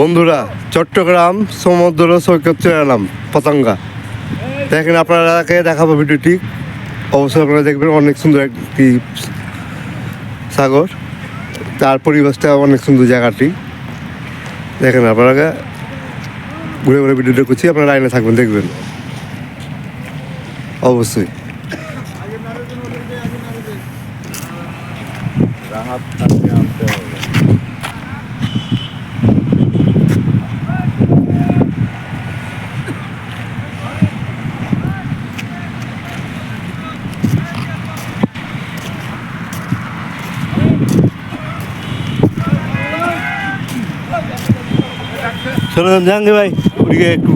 বন্ধুরা, চট্টগ্রাম সমুদ্র সৈকত চলে এলাম পতঙ্গা। দেখেন, আপনারাকে দেখাবো ভিডিওটি, অবশ্যই আপনারা দেখবেন। অনেক সুন্দর একটি সাগর, তার পরিবেশটা অনেক সুন্দর। জায়গাটি দেখেন, আপনারা ঘুরে ঘুরে ভিডিওটা করছি, আপনারা লাইনে থাকবেন, দেখবেন অবশ্যই। চলুন জাহাঙ্গীর ভাই, ওদিকে একটু